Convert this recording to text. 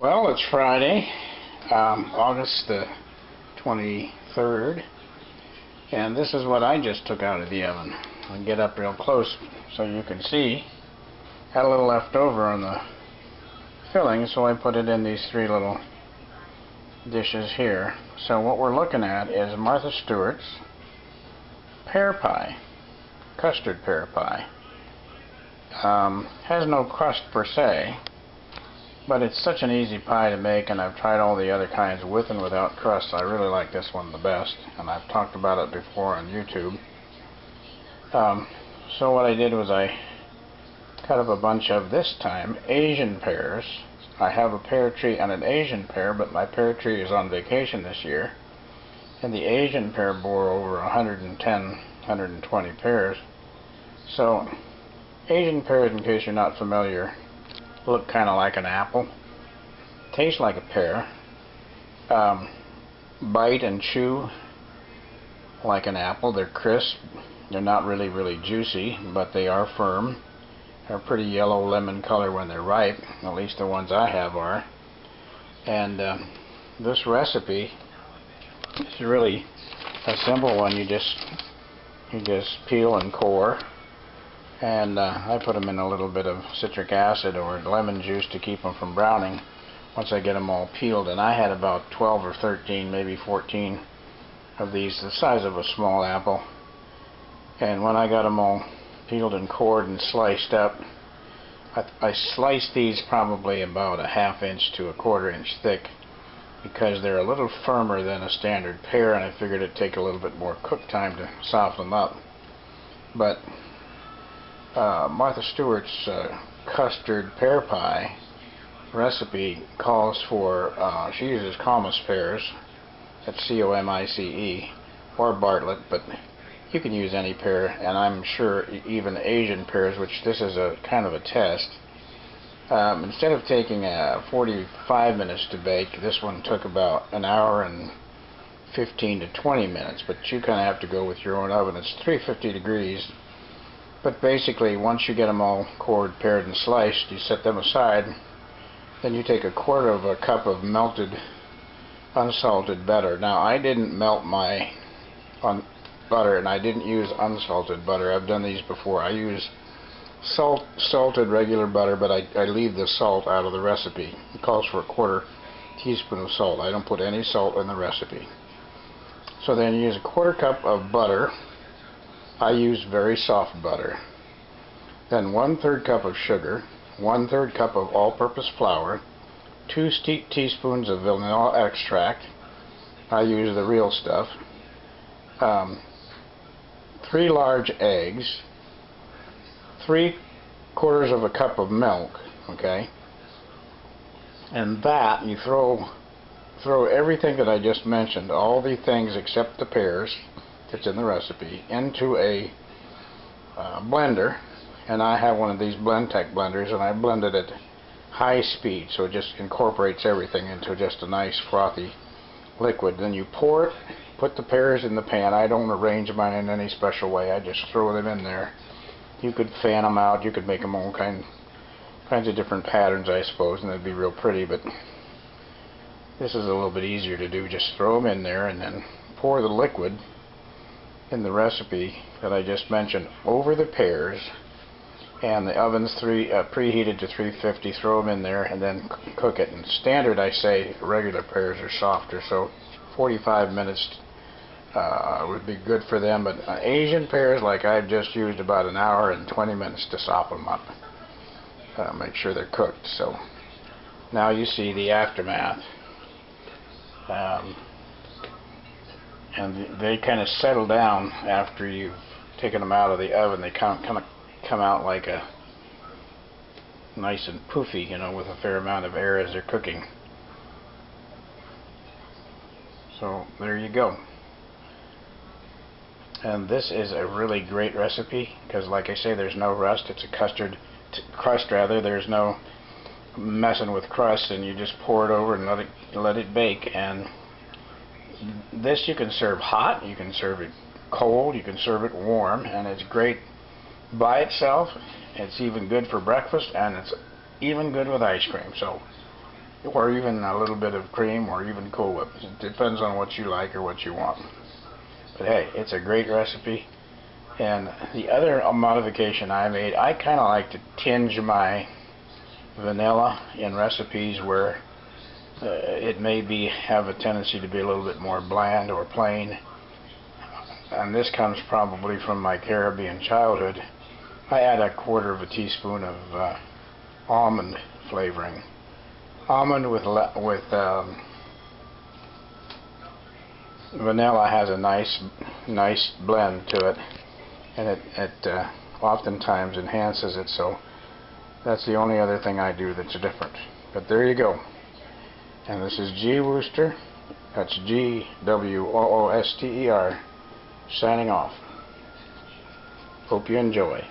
Well, it's Friday, August the 23rd, and this is what I just took out of the oven. I'll get up real close so you can see. Had a little left over on the filling, so I put it in these three little dishes here. So what we're looking at is Martha Stewart's pear pie, custard pear pie. Has no crust per se, but it's such an easy pie to make, and I've tried all the other kinds with and without crust. I really like this one the best, and I've talked about it before on YouTube. So what I did was I cut up a bunch of, this time, Asian pears. I have a pear tree and an Asian pear, but my pear tree is on vacation this year, and the Asian pear bore over 110, 120 pears. So Asian pears, in case you're not familiar, look kind of like an apple, taste like a pear, bite and chew like an apple. They're crisp, they're not really juicy, but they are firm. They're pretty yellow lemon color when they're ripe, at least the ones I have are. And this recipe is really a simple one. You just peel and core. And I put them in a little bit of citric acid or lemon juice to keep them from browning once I get them all peeled. And I had about 12 or 13, maybe 14 of these, the size of a small apple. And when I got them all peeled and cored and sliced up, I sliced these probably about a ½ inch to a ¼ inch thick, because they're a little firmer than a standard pear, and I figured it'd take a little bit more cook time to soften them up. But Martha Stewart's custard pear pie recipe calls for, she uses Comice pears, that's C-O-M-I-C-E, or Bartlett, but you can use any pear, and I'm sure even Asian pears, which this is a kind of a test. Instead of taking 45 minutes to bake, this one took about an hour and 15 to 20 minutes, but you kind of have to go with your own oven. It's 350 degrees. But basically, once you get them all cored, pared, and sliced, you set them aside. Then you take 1/4 cup of melted, unsalted butter. Now, I didn't melt my butter, and I didn't use unsalted butter. I've done these before. I use salted regular butter, but I leave the salt out of the recipe. It calls for 1/4 teaspoon of salt. I don't put any salt in the recipe. So then you use 1/4 cup of butter. I use very soft butter. Then 1/3 cup of sugar, 1/3 cup of all-purpose flour, 2 teaspoons of vanilla extract. I use the real stuff. 3 large eggs, 3/4 cup of milk, okay? And that, you throw everything that I just mentioned, all the things except the pears that's in the recipe, into a blender. And I have one of these Blendtec blenders, and I blend it at high speed, so it just incorporates everything into just a nice frothy liquid. Then you pour it, put the pears in the pan. I don't arrange mine in any special way. I just throw them in there. You could fan them out. You could make them all kinds of different patterns, I suppose, and they'd be real pretty, but this is a little bit easier to do. Just throw them in there and then pour the liquid in the recipe that I just mentioned over the pears, and the oven's preheated to 350. Throw them in there and then cook it. And standard, I say, regular pears are softer, so 45 minutes would be good for them. But Asian pears, like I've just used, about an hour and 20 minutes to soften them up. Make sure they're cooked. So now you see the aftermath. And they kind of settle down after you've taken them out of the oven. They kind of come out like a nice and poofy, you know, with a fair amount of air as they're cooking. So there you go. And this is a really great recipe because, like I say, there's no rust. It's a crust rather. There's no messing with crust, and you just pour it over and let it bake. And this you can serve hot, you can serve it cold, you can serve it warm, and it's great by itself. It's even good for breakfast, and it's even good with ice cream. So or even a little bit of cream, or even Cool Whip. It depends on what you like or what you want. But hey, it's a great recipe. And the other modification I made, I kind of like to tinge my vanilla in recipes where it may have a tendency to be a little bit more bland or plain. And this comes probably from my Caribbean childhood. I add a quarter of a teaspoon of almond flavoring. Almond with vanilla has a nice blend to it, and it oftentimes enhances it. So that's the only other thing I do that's different. But there you go. And this is G. Wooster. That's GWOOSTER signing off. Hope you enjoy.